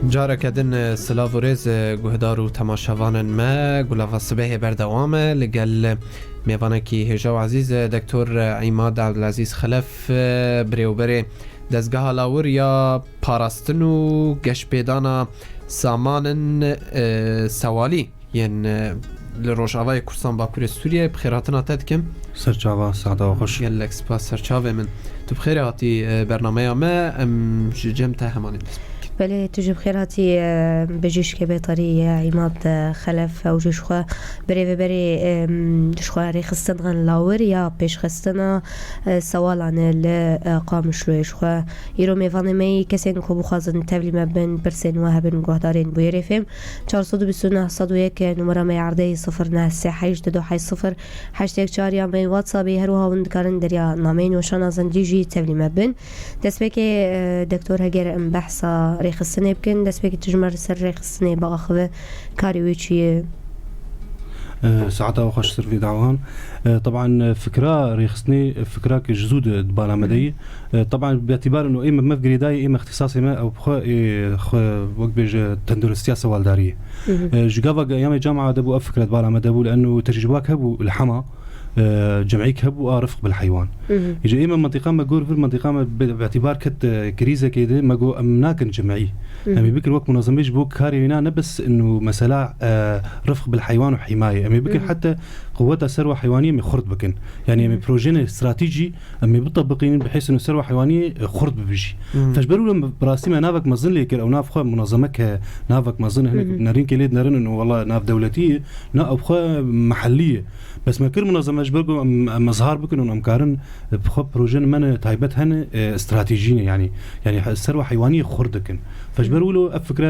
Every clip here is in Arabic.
جارك دن سلاوريز گهدارو تماشاوانن ما گلاف صبح بردوامه لگل میوانکی هجاو عزیز دکتر عماد عبدالعزیز خلف بریوبری دزگاه لاور یا پاراستن و گش پیدانا سامانن سوالی ین لروجاوای کورسان باکوری سوریه بخیراتنا تدکم سرچاوا سعدا و خوش گلک سپاس سرچاوه من تو بخیر هاتی برنامه ما جمتا همانی بله تجيب خيراتي بجيش كبيطري عماد خلف او جيشخوا بري جيشخوا ري خستن لاور يا بيش خستنا سوالان لقام شلويشخوا يرو ميفاني مي كسين كو بخازن تبليم بن برسن وهبن قهدارين بويرفم 429 صدويك نمره مي عرضي 09 8 يا مي واتسابي هروها وندكارن دريا نامين وشانا زنديجي تبليم بن دسبكي دكتور هجر بحثا ريخ السنة بكن دست بيك تجمر سر ريخ السنة بأخذ كاريويتشي ساعتها وخش سر في دعوان طبعا فكرة ريخ السنة فكرة كجزود دبالا مدي طبعا باعتبار انه اما ما في داي اما اختصاصي ما او وقت بيج تندرستيا سوالدارية جاوا ايام الجامعة دبو فكرة دبالا مدبو لانه تجرباك هبو الحما جمعيك هبو رفق بالحيوان يجي إما منطقة ما جور في المنطقة باعتبار كت كريزة كده ما جو أمناكن جمعي أمي بكر وقت منظميش بوك كاري هنا بس إنه مسألة رفق بالحيوان وحماية أمي بكر حتى قوتها ثروة حيوانية مخرط بكن يعني أمي بروجين استراتيجي أمي بتطبقين بحيث إنه ثروة حيوانية خرط ببيجي فجبروا لهم براسي ما نافك مظن ليك أو ناف منظمة نافك مظن هنا نارين كليد نارين إنه والله ناف دولتية نا أو محلية بس ما كل منظمة جبروا مظهر بكن إنه أمكارن بخب بروجين من تايبت هن استراتيجية يعني الثروة حيوانية خردكن فجبروا له فكرة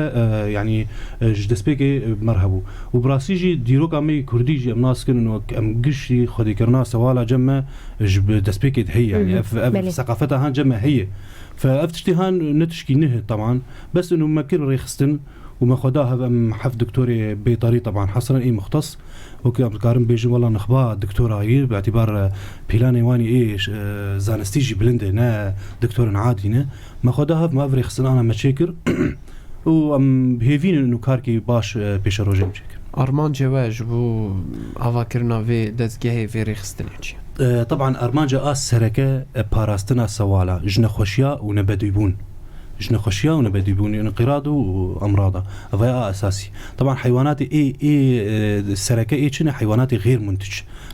يعني جدسبيكي مرهبو وبراسيجي ديروك أمي كرديجي أمناسكن إنه أم قشي خدي كرنا سوالا جمع جدسبيكي هي يعني ثقافتها جمع هي فافتشتهان نتشكي نهي طبعا بس إنه ما كل ريخستن وما خداها حف دكتوري بيطري طبعا حصرا ايه مختص وكي عبد الكريم بيجي والله نخبا دكتورة هي باعتبار بيلاني واني ايه زانستيجي بلندي نا دكتور عادي نا ما خداها ما افري خصنا انا مشاكر وام بهيفين انه كاركي باش بيش روجي مشاكر ارمان جواج بو افاكرنا في دزگه في ريخستنيچ طبعا ارمان جا سركه باراستنا سوالا جن خوشيا ونبديبون جن خوشيا ونبديبون انقراض وامراض هذا اساسي طبعا حيوانات السركه شنو حيوانات غير منتج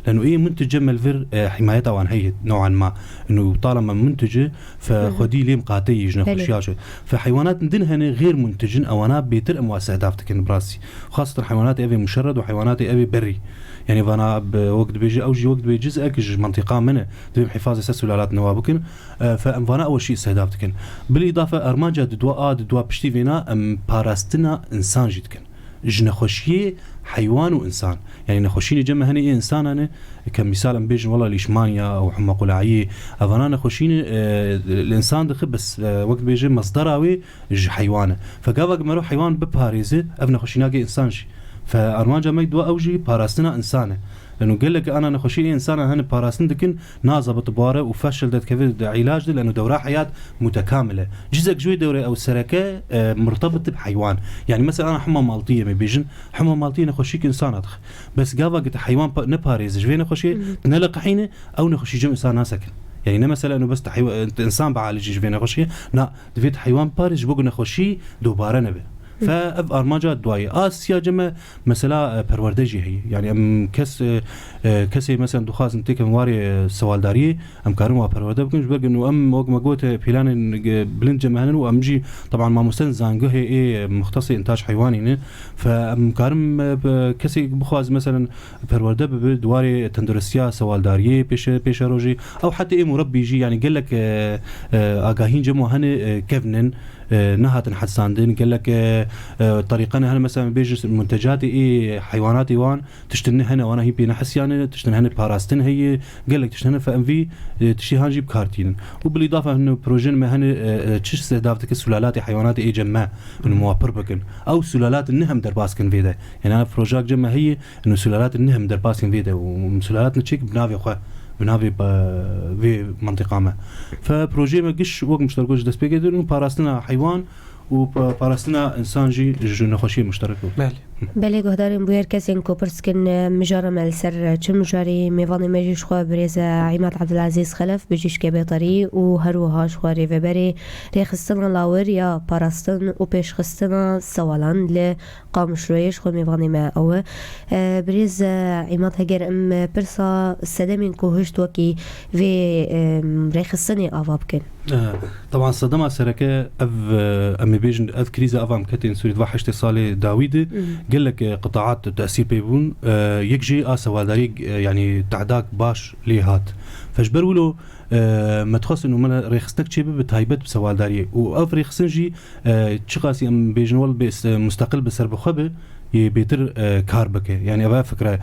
لانه منتج جمل فير حمايتها وان هي نوعا ما انه طالما منتجه فخدي لي مقاتي جن خوشيا فحيوانات ندنها غير منتجن او انا بيتر امواسه دافتك براسي خاصه حيوانات ابي مشرد وحيوانات ابي بري يعني فانا بوقت بيجي او وقت بيجي جزء منطقه منه دم حفاظ سلالات نوابكن فانا اول شيء استهدافتكن بالاضافه ارماجا دوا بشتي فينا باراستنا انسان جدكن جن خوشيه حيوان وانسان يعني نخوشيني جمع هني انسان انا كمثال ام بيجن والله ليشمانيا او حمى قلاعيه افانا نخوشيني الانسان دخل بس وقت بيجي مصدراوي حيوانه فقابك مرو حيوان بباريزه افنا خوشيناقي انسان شي فارماجا ما يدوا اوجي باراستنا انسانه لانه قال لك انا نخوشيني انسان هن باراستن دكن نازبط بواره وفشل دت كيف علاج لانه دوره حياه متكامله جزء جوي دوره او سركه مرتبط بحيوان يعني مثلا انا حمى مالطيه ما بيجن حمى مالطيه نخوشيك انسان ادخ بس قاوا قلت حيوان نباريز جوي نخوشي نلق حينه او نخوشي جم انسان ساكن يعني مثلا انه بس انسان بعالج جوي نخوشي لا دفيت حيوان باريز بوق نخوشي دوباره نبه فاف ارماجا دواي اسيا جمع مثلا پروردجي هي يعني ام كسي مثلا دخاز انتك مواري سوالداري ام كارم پرورده بكنش برق انه ام وق مقوت بلان بلند جمهن وام جي طبعا ما مستن زانغو هي مختص انتاج حيواني فام كارم كسي بخواز مثلا پرورده بدواري تندرسيا سوالداري بيش روجي او حتى مربي يجي يعني قال لك اغاهين جمو هن كيفنن نهاتن حساندين قال لك طريقنا هنا مثلا بيجي منتجات حيوانات وان تشتني هنا وانا هي بينحس يعني تشتني هنا باراستن هي قال لك تشتني فام في تشي هانجيب كارتين وبالاضافه انه بروجين ما هنا تشش استهدافتك سلالات حيوانات جمع انه موابر بكن او سلالات النهم درباسكن فيدا يعني انا بروجاك جمع هي انه سلالات النهم درباسكن فيدا وسلالات نتشيك بنافي اخو بنافي في منطقه ما فبروجي ما قش وقت مشتركوش دسبيكي انه باراستنا حيوان وباراستنا إنسان جي نخوشي مشترك بله بله گهداریم بویر کسی که پرسکن مجاره ملسر چه مجاری میوانی مجیش خواه بریز عماد عبدالعزیز خلف بجیش که بیطاری و هروهاش خواه ریوبری ریخستن لاور یا پاراستن و پیشخستن سوالان لقامش رویش خواه میوانی ما اوه بریز عماد هگر ام پرسا سدمین که هشت وکی و ریخستنی آواب کن طبعا صدمة سركة أمي بيجن كريزة أفهم كتين سوري 21 صالة داويد قال لك قطاعات تأثير بيبون يكجي سوالداري يعني تعداك باش ليهات فجبروا له ما تخص إنه من ريخستك شيء بتهيبت بسوالداري وأف ريخسنجي تشخاصي أم بيجن وال مستقل بسر بخبه يبيتر كار بكه يعني أبغى فكرة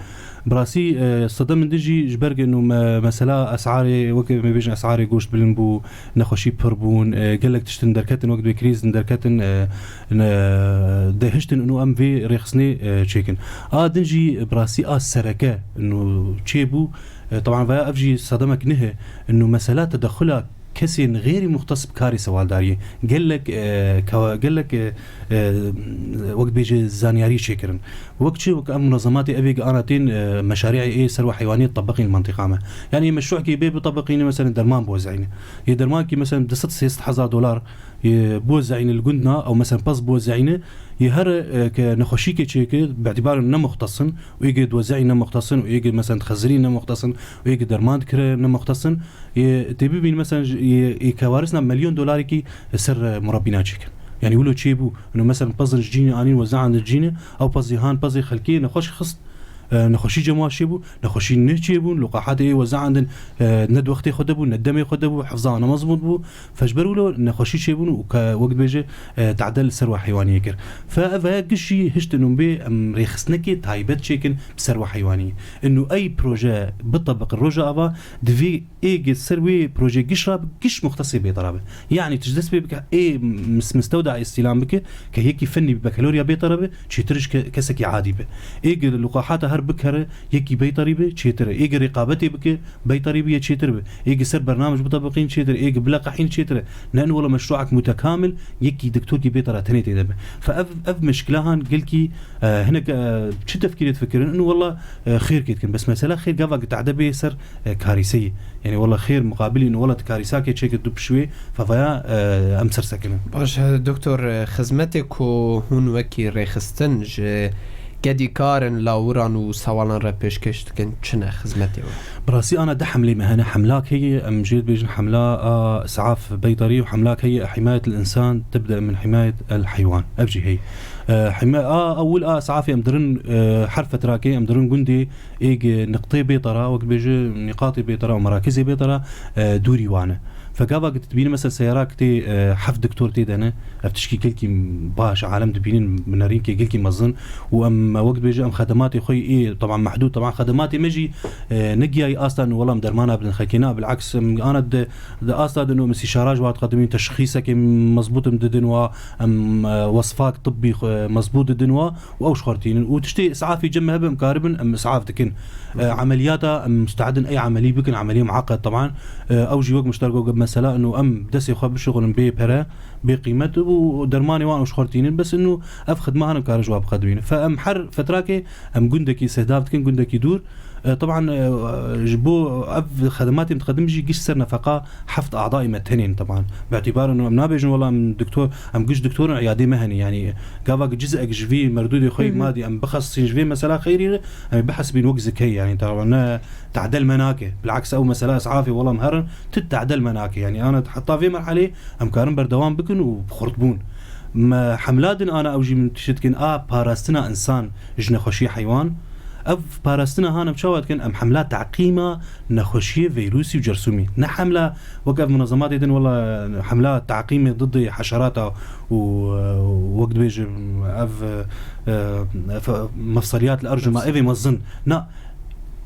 براسي صدم من دجي جبرج إنه مثلا أسعاري وقت ما بيجن أسعاري جوش بلنبو نخشي بربون قال لك تشتن دركتن وقت بكريز دركتن دهشتن إنه أم في رخصني تشيكن دنجي براسي السركة إنه تشيبو طبعا فيا أفجي صدمك نهى إنه مثلا تدخلها كسي غير مختص بكاري سوالداري قال لك وقت بيجي الزانياري شكرا وقت شو منظمات ابي قانتين مشاريع سروه حيوانيه تطبقين المنطقه ما يعني مشروع كي بيطبقين مثلا درمان بوزعينه هي درمان كي مثلا دست $6000 بوزعين الجندنا او مثلا باس بوزعينه يهر كنخشي كي باعتبار انه مختصن ويجي توزعينه مختصن ويجي مثلا تخزرينه مختصن ويجي درمان كره مختصن تبي مثلا كوارثنا $1,000,000 كي سر مربينا شكل يعني يقولوا تشيبو انه مثلا بازر جيني انين وزع عند الجيني او بازيهان بازي خلكي نخش خص نخشي جماعة شيبو نخشي نشيبو لقاحات وزع عند ند وقت يخدبو ندم يخدبو حفظانا مزبوط بو فجبروا له نخشي شيبو وقت بيجي تعدل ثروة حيوانية كر فهاجشي هشت انه بي ريخسنكي تايبت شيكن بثروة حيوانية انه اي بروجي بطبق الروجا افا دفي ايجي سروي بروجي قشرة قش مختص بيطرابه يعني تجلس بك اي مستودع استلام بك كهيك فني ببكالوريا بيطرابه شي ترش كسكي عادي به ايجي لقاحات بكره يكي بيطريبه تشيتر ايجي رقابتي بك بيطريبه تشيتر ايجي سر برنامج مطبقين تشيتر ايجي بلقحين تشيتر لانه والله مشروعك متكامل يكي دكتور كي بيطره تنيتي دبه فاف مشكلهان قلكي هنا شو تفكير تفكرين انه والله خير كيتكن بس مثلا خير قافك تعدبه سر كارثيه يعني والله خير مقابل انه والله كارثاك تشيك دب شوي ففيا امسر سكنه باش دكتور خدمتك هون وكي ريخستنج قدي كارن لاوران وسوالان ربش كشت كن شنو خدمتي براسي انا دحم لي مهنه حملاك هي ام جيت بيجن حمله اسعاف بيطري وحملاك هي حمايه الانسان تبدا من حمايه الحيوان ابجي هي حمايه اول اسعافي امدرن حرف تراكي امدرن جندي ايج نقطي بيطره وقت بيجي نقاطي بيطره ومراكزي بيطره دوري وانا فقابا قلت تبيني مثلا سيارات تي حف دكتور تي دانا افتشكي كلكي باش عالم تبينين منارين كي كلكي مظن وام وقت بيجي ام خدماتي خوي ايه طبعا محدود طبعا خدماتي مجي نجي اصلا والله مدرمانه بدن خلكينا بالعكس انا اصلا انه استشارات وتقدمين تشخيصك مزبوط مددن وام وصفات طبي مزبوط دنوا واوش خرتين وتشتي اسعافي جمها بمقاربن ام اسعاف تكن عملياتها مستعدن اي عمليه بكن عمليه معقده طبعا اوجي وقت مشتركه مثلا انه ام دسي خو بشغل بيبرا بقيمته ودرماني وانا شخرتين بس انه افخد معنا كارجواب قدوين فام حر فتراكي ام جندكي استهداف كان جندكي دور طبعا جبو خدماتي متقدم جي قش سر نفقه حفظ اعضائي متهنين طبعا باعتبار انه ام نابج والله ام دكتور ام قش دكتور عيادي مهني يعني قافا جزء جفي مردود خوي مادي ام بخص جفي مثلا خيري ام بحس بين وقزك هي يعني طبعا تعدل مناكه بالعكس او مثلا اسعافي والله مهرن تتعدل مناكه يعني انا حطها في مرحله ام كارن بردوام بكن وبخرطبون ما حملادن انا اوجي من تشتكن باراستنا انسان جن خشي حيوان اف باراستنا هانا بشوات كان ام حملات تعقيمه نخشيه فيروسي وجرثومي نحمله وقف منظمات يدن والله حملات تعقيمه ضد حشرات ووقت بيجي اف مفصليات الارجمه ايفي مظن نا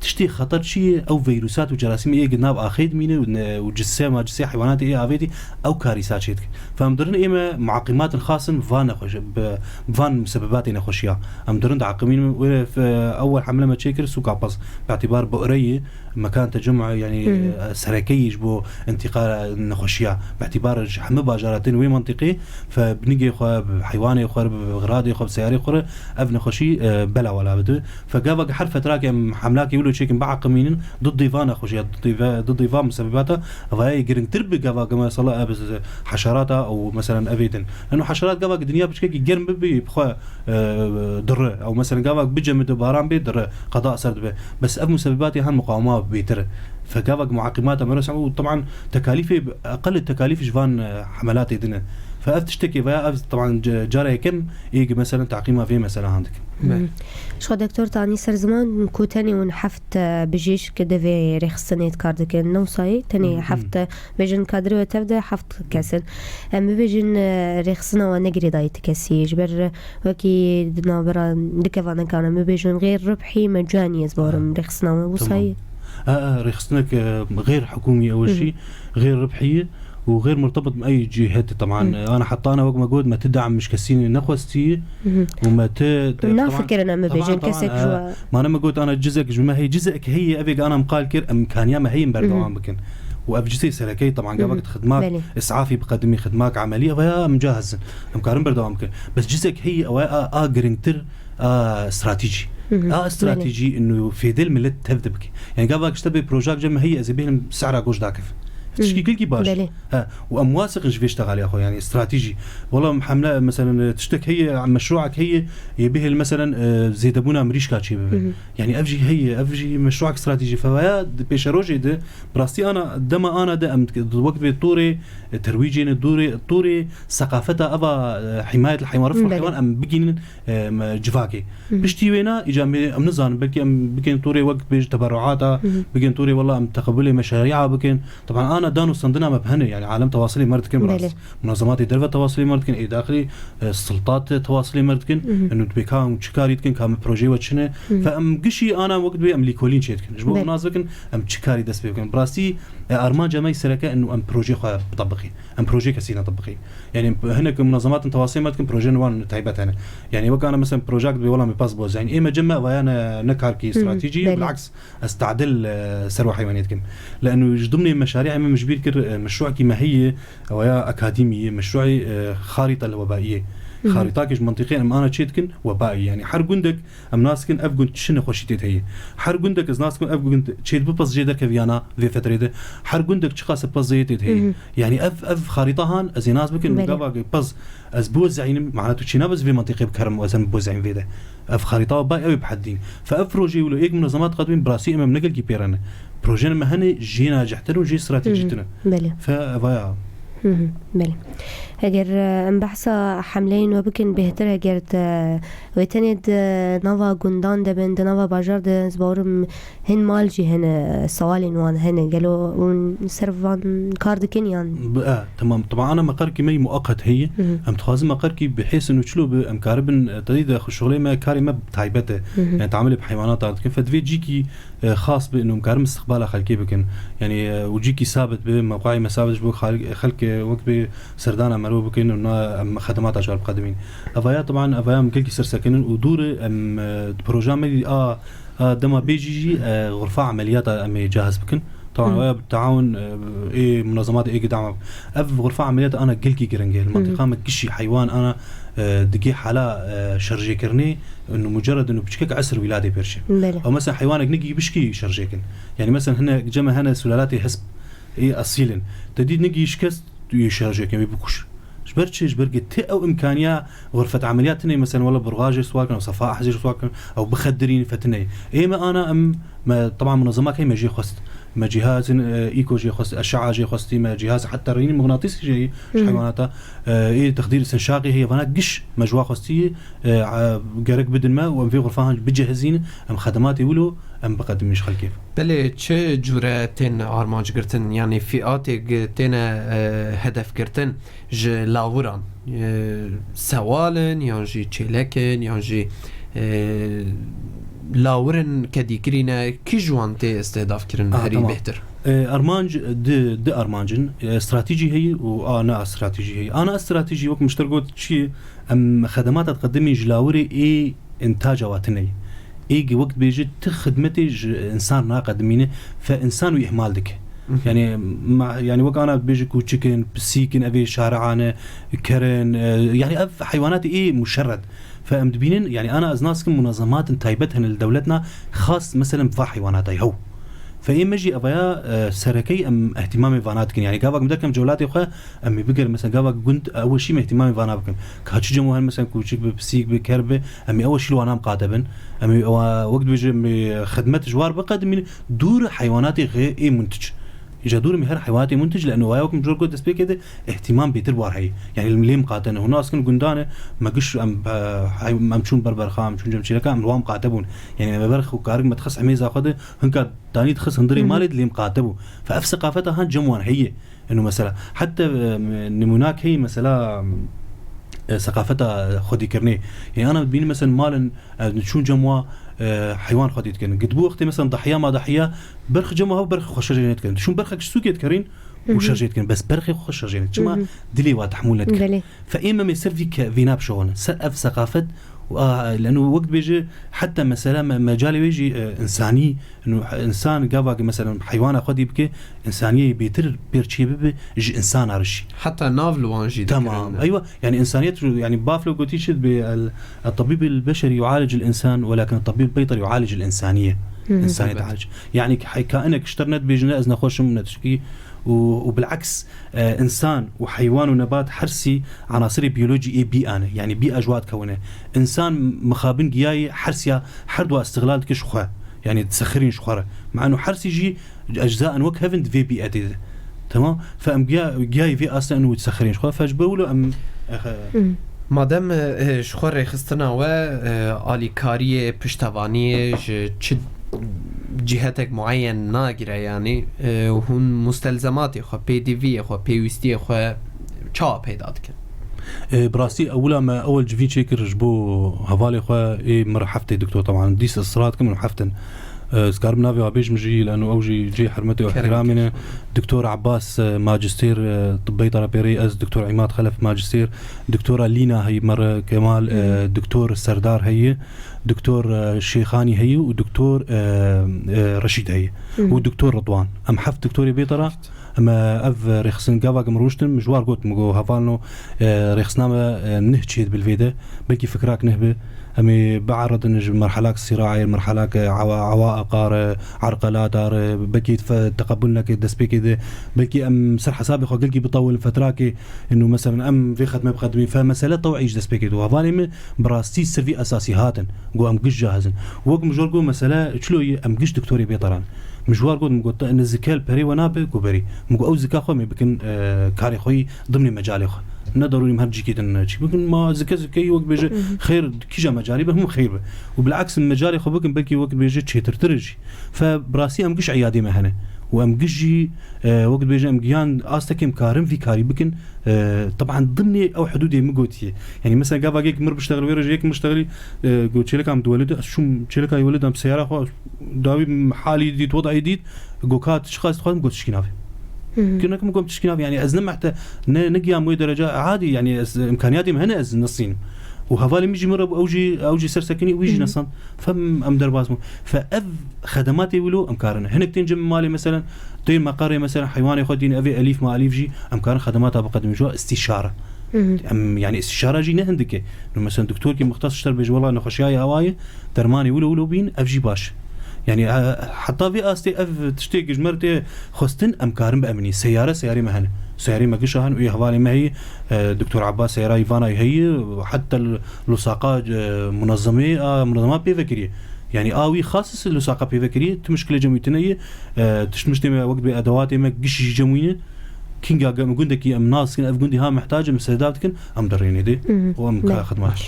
تشتي خطر شيء او فيروسات وجراثيم ايه جناب اخيد مينه وجسامه جسي حيوانات ايه افيدي او كارثات شيء فمدرن ايما معقمات خاصه فان خوش بفان مسببات نخوشيا امدرن تعقمين في اول حمله ما تشكر سوق عباس باعتبار بقريه مكان تجمع يعني سركي يجبو انتقال النخشية باعتبار حمى باجارتين وي منطقي فبنيجي خو حيواني خو بغرادي خو سياري خو ابن خشي بلا ولا بده فقابك حرف تراك حملاك يقولوا شيء بعق مين ضد ديفان خشيه ضد ديفان مسبباتها فهي جرين تربي قابك ما صلا ابز حشراتها او مثلا افيدن لانه حشرات قابك الدنيا بشكل جرم بخو در او مثلا قابك بجمد باران بيدر قضاء سرد به بس اب مسبباتي هان مقاومات بيتر فقابك معقمات مرس وطبعا تكاليف اقل التكاليف جوان حملات يدنا فافتشتكي فيها طبعا جاري كم يجي مثلا تعقيمها في مثلا عندك شو دكتور تاني سر زمان كوتاني ونحفت بجيش كده في رخصني كاردك نوصاي تاني حفت بيجن كادر وتبدا حفت كسل اما بيجن رخصنا ونجري دايت كسي جبر وكي دنابرا دكفانا كان بيجن غير ربحي مجاني زبورم رخصنا وصاي رخصنك غير حكومي اول شيء غير ربحيه وغير مرتبط بأي جهات طبعا أنا حطانا وقت مجهود ما تدعم مش كسيني نخوستي وما نافكر أنا ما بيجن كسك جوا ما أنا مجهود أنا جزءك ما هي جزءك هي أبيك أنا مقال كير إمكانية ما هي مبردوان بكن وأبجسي سلكي طبعا قابك خدمات إسعافي بقدمي خدمات عملية ويا مجهز مكارم بردوان بكن بس جزءك هي أو جرينتر استراتيجي استراتيجي إنه في دل ملت تبدأ بك يعني قابك اشتبه بروجاك جمع هي إذا سعرها قوش داكف تشكي كل باش وامواثق ايش بيشتغل يا اخو يعني استراتيجي والله حمله مثلا تشتك هي عن مشروعك هي يبيه مثلا زي دبونا امريكا شي يعني افجي مشروعك استراتيجي فيا بيشروجي ده براستي انا دما انا ده وقت بالطوري ترويجين الطوري ثقافتها ابا حمايه الحيوان رفع الحيوان ام بيجين جفاكي بشتي وينا اجامي ام نظام بكين طوري وقت بيج تبرعاتها بكين طوري والله ام تقبل مشاريعها بكين طبعا انا دانو صندنا مبهنه يعني عالم تواصلي مردكن براس منظمات الدولة تواصلي مردكن اي داخلي السلطات تواصلي مردكن انه تبيكان شكاري تكن كام بروجي وتشنه فام قشي انا وقت بي ام ليكولين شيتكن جبو منازكن ام شكاري دس بيكن براسي ارمان جماعي سركه انه ام بروجي خا بطبقي ام بروجي كسينا طبقي يعني هناك منظمات تواصلي مردكن بروجي وان تعبت انا يعني وقت انا مثلا بروجكت بي والله مباس بوز يعني اي مجمع وانا نكاركي استراتيجي بالعكس استعدل ثروه حيوانيتكن لانه يجضمني مشاريع مش بيذكر مشروع كما هي ويا أكاديمية مشروعي خارطة الوبائية خارطة كيش منطقية أنا تشيتكن وبائي يعني حر جندك أم ناسكن أفجند شنو خوشيتت هي حر جندك إز ناسكن أفجند تشيت ببص جدر كفيانا في فترة ده حر جندك شخص ببص زيتت هي يعني أف خارطة هان أز ناس بكن مقابل ببص أز بوزعين معناته تشينا بس في منطقة بكرم وزن بوزعين في ده أف خارطة وبائي أوي بحدين فأفروجي ولو إيج منظمات قادمين براسي أمام نقل كبيرنا بروجين مهني جينا جحتنا وجي استراتيجيتنا فبايا بله اگر ام بحثا حملين وبكن بهتر اگرت ويتند نوا گندان دبن نوا باجار د زبورم هن مالجي هن سوالين وان هن قالوا ون سرفان كاردكن يعني تمام طبعا انا مقركي مي مؤقت هي ام تخازم مقركي بحيث انه تشلو ام كاربن تريد شغلي ما كاري ما بتايبته يعني تعمل بحيوانات كيف فدفي جيكي خاص بانه مكارم استقبال خلقي بكن يعني وجيكي ثابت بموقعي مسابج بو خلق وقت بسردان مرو بكن انه خدمات اشغال قادمين افايا طبعا افايا مكلكي سرسكن ودور ام بروجرام دما بيجي غرفه عمليات ام جاهز بكن طبعا بالتعاون ايه منظمات ايه دعم اف غرفه عمليات انا قلكي كرنجي المنطقه ما كشي حيوان انا دقي حاله شرجي كرني انه مجرد انه بشكك عسر ولاده بيرشي او مثلا حيوانك نجي بشكي شرجيكن يعني مثلا هنا جمع هنا سلالات حسب ايه اصيلن تديد نجي شكست يشرجيكن بيبكوش جبرت او امكانيه غرفه عمليات مثلا ولا برغاج سواء او صفاء حجر سواء او بخدرين فتني ايما انا ما طبعا منظمات هي ما جي خست ما جهاز ايكو جي خست اشعه جي خستي ما جهاز حتى رين مغناطيسي جي حيواناتها ايه تخدير استنشاقي هي فانا قش مجوا خستي قرق بدل ما وفي غرفه بجهزين ام خدمات يقولوا ام بقدم مش خل كيف بله چه جورتين آرمانج گرتن يعني فئات گرتن هدف گرتن ج لاوران سوالن یا جی چلکن یا جی لاورن كديكرينا كي جوانتي استهداف كرن هري بهتر ارمانج د ارمانجن استراتيجي هي وانا استراتيجي هي انا استراتيجي وقت مشتركوت شيء ام خدمات تقدمي جلاوري اي انتاج واتني يجي وقت بيجي تخدمتي إنسان ناقدمينه فإنسان وإهمال دك يعني يعني وقت أنا بيجي كوتشكن بسيكن أبي شارعانة كرن يعني حيوانات إيه مشرد فأمدبينين يعني أنا أزناس كم منظمات تايبتهن لدولتنا خاص مثلا بفا حيوانات هو فإيه مجي أبايا سركي أم اهتمامي فاناتكن يعني قابك مدكم جولاتي وخا أمي بقر مثلا قابك كنت أول شيء اهتمامي فاناتكن كهاتش جموهن مثلا كوتشك بسيك بكربة أمي أول شيء لو أنا مقاتبن أمي وقت بيجي خدمات جوار بقدم دور حيواناتي غير إيه منتج إجا دور مهر حيواناتي منتج لأنه وايوك مجرد قد تسبيك كده اهتمام بيتر بارهي يعني اللي مقاتنه هنا أصلا قندانة ما قش أم شون بربرخام شون جمشي لك أم روام قاتبون يعني ما برخ وكارج ما تخص عميز أخذه هنك تاني تخص هندري مالد اللي مقاتبه فأف ثقافتها هان جموان هي إنه مثلا حتى نموناك هي مثلا ثقافتها خدي كرني يعني أنا بيني مثلا مالا نشون جموا حيوان خدي يتكلم قد بو وقتي مثلا ضحية ما ضحية برخ جمها وبرخ خوشرجين يتكلم شون برخك سوق يتكرين وشرجين يتكلم بس برخ خوشرجين شما دلي وتحملك فإما ما يصير فيك فيناب شغل سقف ثقافة لأنه وقت بيجي حتى مثلا مجال يجي إنساني إنه إنسان قابك مثلا حيوان خدي يبكي إنسانية بيتر بيرشي بيجي إنسان عرشي حتى نافل وانجي تمام أيوة يعني إنسانية يعني بافلو قلتيشد بالطبيب البشري يعالج الإنسان ولكن الطبيب البيطري يعالج الإنسانية إنسانية تعالج يعني كأنك اشترنت بيجنا إذن خوش من تشكي وبالعكس إنسان وحيوان ونبات حرسي عناصر بيولوجي بيئة يعني بيئة جواد كونه إنسان مخابن جياي حرسيا حرد واستغلال كشخوة يعني تسخرين شخوره مع إنه حرسي يجي أجزاء وك هفند في بيئة دي تمام فأم جياي في أصلا إنه تسخرين شخوره فاجبروا أم مادام شخور خستنا و آلیکاری پشتوانی چه جهتك معين ناگیره يعني و هون مستلزماتی خو پی دی وی خو پیوستی خو چا پیدا کن براسي أولا ما أول جفين شكر جبو هفالي خوا إيه مرحفتي دكتور طبعا ديس إصرات كم مرحفتن سكار منافي وابيج مجي لأنه أوجي جي حرمتي واحترامنا دكتور عباس ماجستير طبي طرابيري أز دكتور عماد خلف ماجستير دكتورة لينا هي مرة كمال دكتور السردار هي دكتور شيخاني هي ودكتور رشيد هي ودكتور رضوان أم حف دكتوري بيطرة أما أف رخصن قافا مروشتن مجوار قلت مقو هفالنو رخصنامة نهجيد بالفيدة بلكي فكراك نهبه أمي بعرض إنج مرحلات الصراعي مرحلات عوائق عرقلات بكي تقبلنا كدسبيك ده بكي أم سر حسابي خو قلقي بطول فتراك إنه مثلا أم في خدمة بقدمي فمسألة طوعيش دسبيك ده وهذا براستي سر أساسي هاتن جو أم قش جاهزن وقم جور جو مسألة شلو أم قش دكتوري بيطران مجوار قد مقول إن الذكاء البري ونابه كبري مقول أو ذكاء خو ممكن كاري خوي ضمن مجالي خو ندروني مهرجي كده شيء ممكن ما ذكي وقت بيجي خير كيجا مجالي بهم خير وبالعكس المجالي خو بكن بلكي وقت بيجي شيء ترترجي فبراسي أم قش عيادي مهنة وأم قشي وقت بيجي أم جيان أستكيم كارم في كاري بكن طبعا ضمني أو حدودي مقوتي يعني مثلا قابا جيك مر بشتغل ويرجع جيك مشتغلي قلت شيلك عم تولد شو شيلك يولد عم سيارة خو داوي حالي جديد وضع جديد قوكات شخص خادم قلت شكينافي كنا كم قمت تشكينا يعني أزنم حتى نجي عم درجة عادي يعني إمكانياتي مهنة أز نصين وهذا يجي مرة أوجي سرسكني ويجي نصا فم أم درباسمو فأذ خدماتي ولو أمكارنا هنا تنجم مالي مثلا تين مقاري مثلا حيواني يخدين أبي أليف ما أليف جي أمكارن خدماتها بقدم جوا استشارة يعني استشارة جي نهندك مثلا دكتور كي مختص اشتر بيجي والله نخشياي هواي درماني ولو بين أفجي باش يعني حتى في أستي تشتيق جمرتي خستن أمكارن بأمني سيارة مهنة سيارة ما قشهن ويا هوالي معي دكتور عباس سيارة إيفانا هي وحتى اللصاقات منظمات بيفكرية يعني آوي خاصة اللصاقة بيفكرية تمشكلة جمويتنا تشمشتي وقت بأدواتي ما قش جموينة كينجا قام قندك أم ناس كن أفقندي ها محتاجة مساعدات كن أم دريني دي وأم كخدمات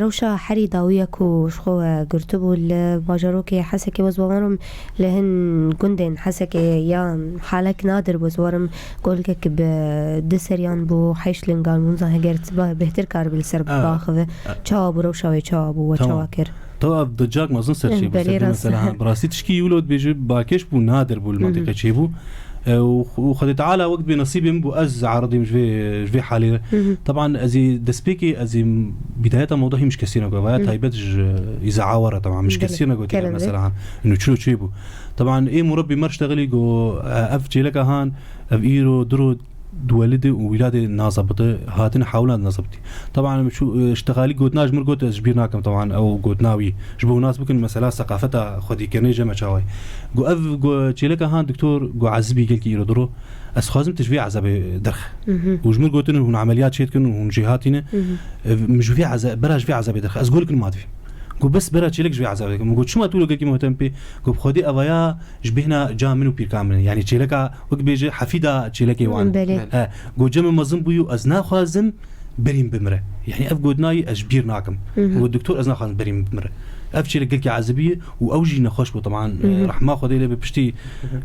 روشا حريضة وياكو شخو قرتبو الباجروكي حسكي وزوارم لهن قندين حسكي يان حالك نادر وزوارم قولك بدسريان بو حيش لنقال منزه قرت بهتر كار بالسرب باخذ تشاب روشا ويتشاب وتشاكر طبعا ضجاج ما زن سرشي بس مثلا براسي تشكي يولد بيجي باكش بو نادر بو المنطقة شيبو وخدت تعالى وقت بنصيبي مبو أز عرضي مش في حالي طبعا أزي دسبيكي أزي بداية موضوعي مش كثير نقول ويا تايبتش إذا عاورة طبعا مش كثير نقول مثلا إنه شلو تشيبو طبعا إيه مربي مرش تغلي جو أفجي لك هان أبيرو درو دولدي وولادي ناظبطي هاتنا حاولنا ناظبطي طبعا شو اشتغالي قوتناش مر قوت جبيرناكم طبعا او قوتناوي جبو ناس بكن مثلا ثقافتها خدي كنيجه مشاوي جو اف جو تشيلك هان دكتور جو عزبي قال كي يردرو اس خازم تشبيه عذاب درخ وجمر قوتن هون عمليات شيتكن هون جهاتنا مش في عذاب براج في عذاب درخ اس قول لكم ما ادري قو بس برا تشيلك جوي عذابك قلت شو ما تقولوا قلت مهتم بي قو بخدي افايا جبهنا جا منو بير كامل يعني تشيلك وقت بيجي حفيده تشيلك يوان قو جم مزم بيو ازنا خازم بريم بمره يعني اف قدناي اجبير ناكم والدكتور ازنا خازم بريم بمره اف تشيلك قلت عذابيه واوجي نخوش بو طبعا راح ما خدي له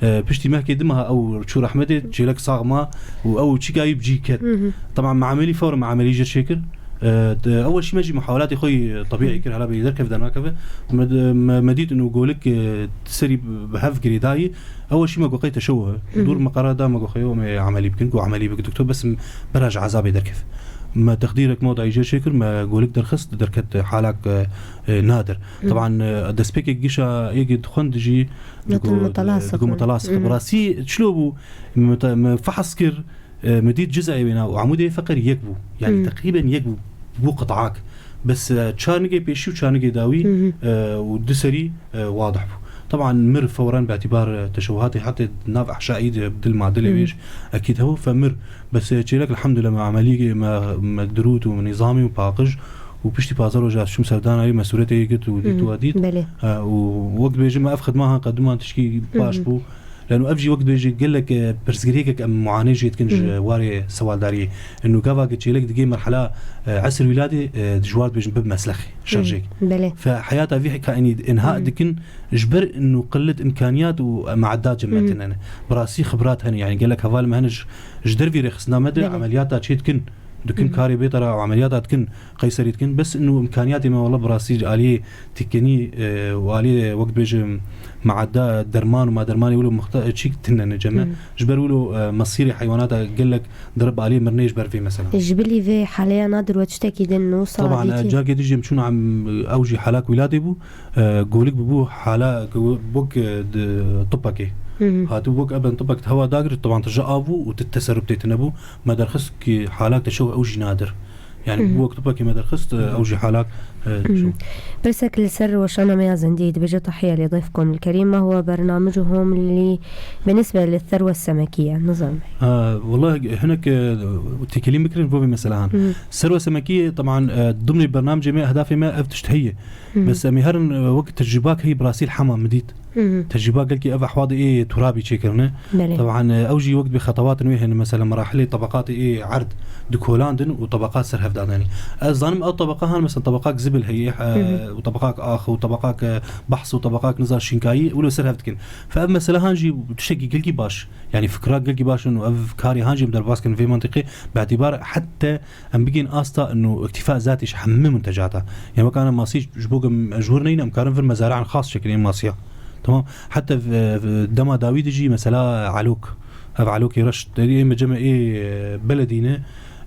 بشتي ما كيدمها او شو رحمتي تشيلك صاغما او تشيكاي بجي كد طبعا معاملي فور معاملي جير شكر اول شيء ماجي محاولات اخوي طبيعي كده هلا بيقدر كيف دنا كيف مديت انه قولك تسري بهاف جريداي اول شيء ما قوقيت تشوه دور مقرر دا ما قوخيو عملي بكنكو عملي بك دكتور بس براج عذاب يقدر كيف ما تقديرك موضع يجي شكل ما قولك درخص دركت حالك نادر طبعا دسبيك الجيشه يجي دخن تجي متلاصق براسي شلوبو فحص كر مديد جزئي بينا وعمودي فقري يكبو يعني تقريبا يكبو بو قطعاك بس تشارنجي بيشو تشارنجي داوي والدسري واضح بو طبعا مر فورا باعتبار تشوهاتي حتى ناف احشائي بدل ما دلويش اكيد هو فمر بس تشيلك الحمد لله مع عمليه ما دروت ونظامي وباقج وبشتي بازارو جا شو مسردان اي مسؤوليتي قلت وديت وديت ووقت بيجي ما افخد معها قدما تشكي باش بو لانه افجي وقت بيجي قال لك برسغريك معاناه جيت كنج واري سوال داري انه كافا قلت لك دقي مرحله عسر ولادي جوار بيجي بب مسلخي شرجيك فحياتها في كاني انهاء دكن جبر انه قله امكانيات ومعدات جمعتنا انا براسي خبرات هني يعني قال لك هفال مهنج جدر في رخصنا مدى عملياتها شيت كن دكن كاري بيطرة وعملياتها تكن قيصري تكن بس انه امكانياتي ما والله براسي آلية تكني وآلية وقت بيجي مع درمان وما درمان يقولوا شيء تنن جمع جبر يقولوا مصيري حيوانات قال لك ضرب عليه مرني جبر فيه مثلا جبلي في حاليا نادر وتشتكي دنو طبعا جا قد يجي مشون عم اوجي حالك ولادي بو قولك ببو حالا بوك طبكي هاتو بوك ابن طبقت هوا داقر طبعا تجاوبوا وتتسرب تيتنبو ما درخص كي حالك تشوه اوجي نادر يعني بوك طبقي ما درخص اوجي حالك برسك لسر وشانا ميازن ديد بجي تحية لضيفكم الكريم ما هو برنامجهم اللي بالنسبة للثروة السمكية نظام والله هناك تكليم بكرين بوبي مثلا الثروة السمكية طبعا ضمن البرنامج ما اهدافي ما افتشتهية بس مهرن وقت تجرباك هي براسي الحمام مديد تجربة قال كي أبا حواضي إيه ترابي شكرنا طبعا أوجي وقت بخطوات نويهن مثلا مراحل طبقات إيه عرض دكولاندن وطبقات سرهف داناني الظالم أو طبقة مثلا طبقات زبل هي وطبقات آخ وطبقات بحث وطبقات نظر شنكاي ولو سرهف تكن فأب مثلا هانجي تشكي قال كي باش يعني فكرات قال كي باش إنه أفكاري هانجي بدر باسكن في منطقة باعتبار حتى أم بيجين آستا إنه اكتفاء ذاتي شحمم منتجاتها يعني وكان ماسيج جبوق أجورنين أم كارن في المزارع خاص شكلين ماسيا تمام حتى في دما داويد يجي مثلا علوك علوك يرش تقريبا مجمع ايه بلدينا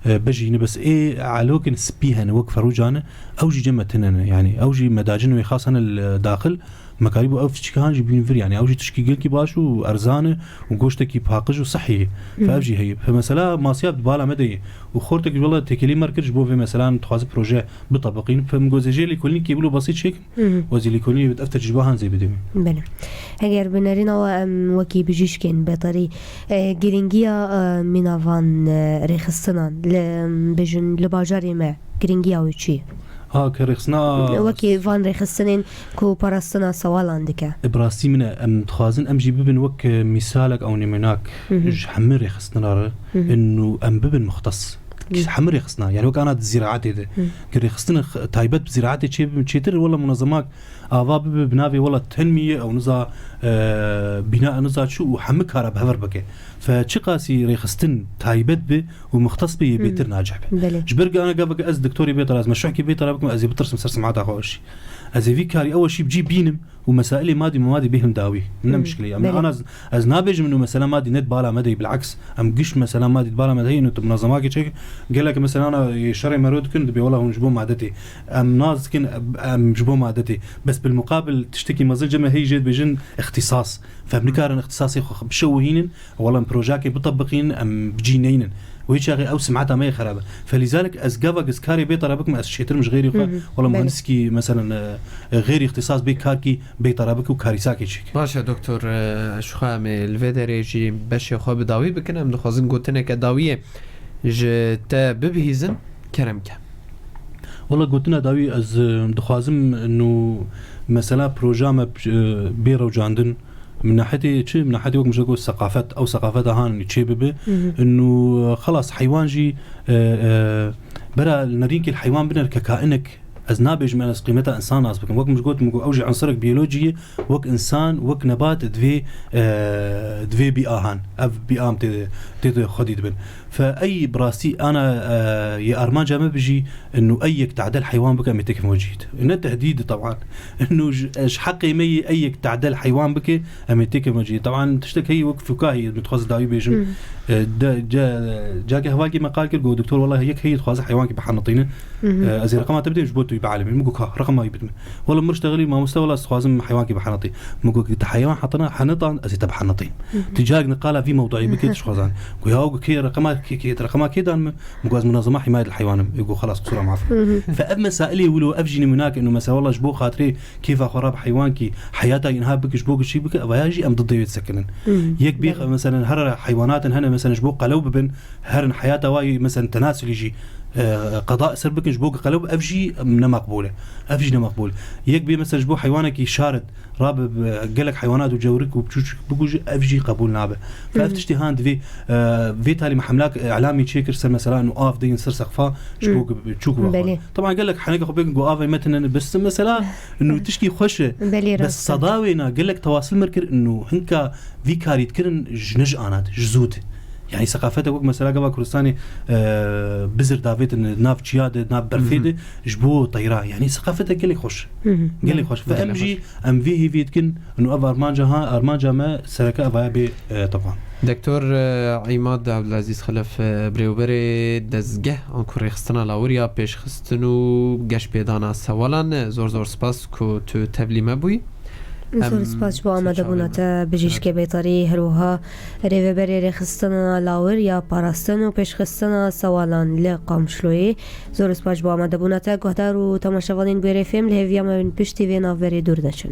بجينا بس ايه علوك نسبيها وقف رجعنا اوجي جمتنا يعني اوجي مداجن خاصه الداخل مكاريبو او فيشكان جيبين فير يعني اوجي تشكي قلكي باش وارزانه وغوشتكي باقج وصحي فاجي هي فمثلا ماسياب بالا مدي وخورتك والله تكلي مركز بو في مثلا تخاز بروجي بطبقين فمغوزجي لي كلني كيبلو بسيط شيك وزي لي كلني بتفتر جباهن زي بدوي بله اگر بنرينا وكي بجيشكن بطري جرينجيا مينافان رخصنا بجن لباجاري ما جرينجيا وشي كرخصنا وكي فان رخصنين كو باراستنا سوال عندك براسي من ام تخازن ام جيب بن وك مثالك او نمناك حمر رخصنا انه ام ببن مختص حمر يخصنا يعني وكانت الزراعات ده كري خصنا تايبت بزراعات تشيتر والله منظمات آباب بنابي والله تنمية أو نزا بناء نزا شو وحمك هرب هفر بكه فشقاسي ريخستن تايبت به ومختص به بيتر ناجح به جبرق أنا قبل أز دكتوري بيتر لازم مشروع كي بيتر بكم أزي بترسم سرس معاه خوش أزي في كاري أول شيء بجيب بينم ومسائل مادي بهم داوي من مشكلة يعني أنا از نابج منه مثلا مادي نت بالا مدي بالعكس أم قش مثلا مادي بالا مدي إنه منظمات كذا قال لك مثلا أنا شري مرود كنت بيقولها نجبو معدتي أم ناز كن أم نجبو معدتي بس بالمقابل تشتكي مازال جمع هي جد بجن اختصاص فبنكارن اختصاصي بشوهين والله بروجاكي بطبقين أم بجينين ويشاغي أو سمعتها ما خرابة فلذلك أزقافك أزكاري بيت رابك ما أسشيتر مش غيري والله مهندسكي مثلا غير اختصاص بكاركي بيت رابك وكاريساكي شيك باشه دكتور شو خامل الفيدريجي باش يخو بداوي بكنا من خوازن قلتنا كداوية جتا ببهيزن كرمك والله قلتنا داوي از دخوازم انه مثلا بروجرام بيرو جاندن من ناحية شيء من ناحية وقت مش أقول ثقافات أو ثقافات هان شيء ببه إنه خلاص حيوان جي برا نريك الحيوان بنا ككائنك أزنابج من قيمتها إنسان أصبح وقت مش قلت مقول أوجي عنصرك بيولوجية وقت إنسان وقت نبات دفي بيئة هان أف بيئة تد خديد بن فأي براسي أنا يا أرمان جامع بيجي إنه أيك تعدل حيوان بك أمتك موجود إن التهديد طبعا إنه إيش حقي مي أيك تعدل حيوان بك أمتك موجود طبعا تشتكي هي وقف فكاهي متخصص داوي بيجم جاك هواجي مقال كل دكتور والله هيك هي تخصص حيوانك بحنطينه أزي رقمات تبدأ مجبوط بعالمي مقولك رقم ما يبدأ والله مرشتغلي ما مستوى لا خوازم حيوانك بحنطي مقولك حيوان حطنا حنطان أزي تبع حنطين تجاك نقالة في موضوعي بكيتش خوازان وياو كي رقمات كذا مقواز منظمة حماية الحيوان يقول خلاص بصورة معفرة فأب مسائلي ولو أفجني مناك إنه مثلا والله جبو خاطري كيف أخراب حيوانك حياتها ينهاب بك جبوك شيء بك وياجي أم ضد يتسكنن يك بيخ مثلا هر حيوانات هنا مثلا جبو قلوب بن هرن حياتها واي مثلا تناسل يجي قضاء سربك جبوك قلوب أفجي من مقبولة أفجي مقبول يك بي مثلا جبو حيوانك يشارد راب قالك حيوانات وجورك وبتشوش بقول أفجي قبول نابه فأفتشتي هاند في تالي محملاك إعلامي تشيكر سر مثلا إنه آف دين سر سقفا شبوك تشوكوا طبعا قالك حنيقة خبيك جو آف مثلا بس مثلا إنه تشكي خوشة بس صداوينا قالك تواصل مركر إنه هنكا في كاري تكرن جنج آنات جزود يعني ثقافته وقت مثلا قبل كردستاني بزر دافيت ناف تشياد ناف برفيده جبو طيران يعني ثقافته قال لي خوش فامجي ام في فيتكن انه ارمانجا ما سركه افايبي طبعا دكتور عماد عبد العزيز خلف بريوبري دزگه انکوری خستنا لاوریا پیش خستنو گش پیدانا سوالان زور سپاس کو تو تبلیمه بوی زور سپاس با آمده بونتا بجیش که بیتاری هروها ریوه بری رخستنا لاور یا پاراستن و پیش خستنا سوالان لقامشلوی زور سپاس با آمده بونتا گهدار و تماشاوانین بری فیلم لحویام من پشتی وینا وری دور نشن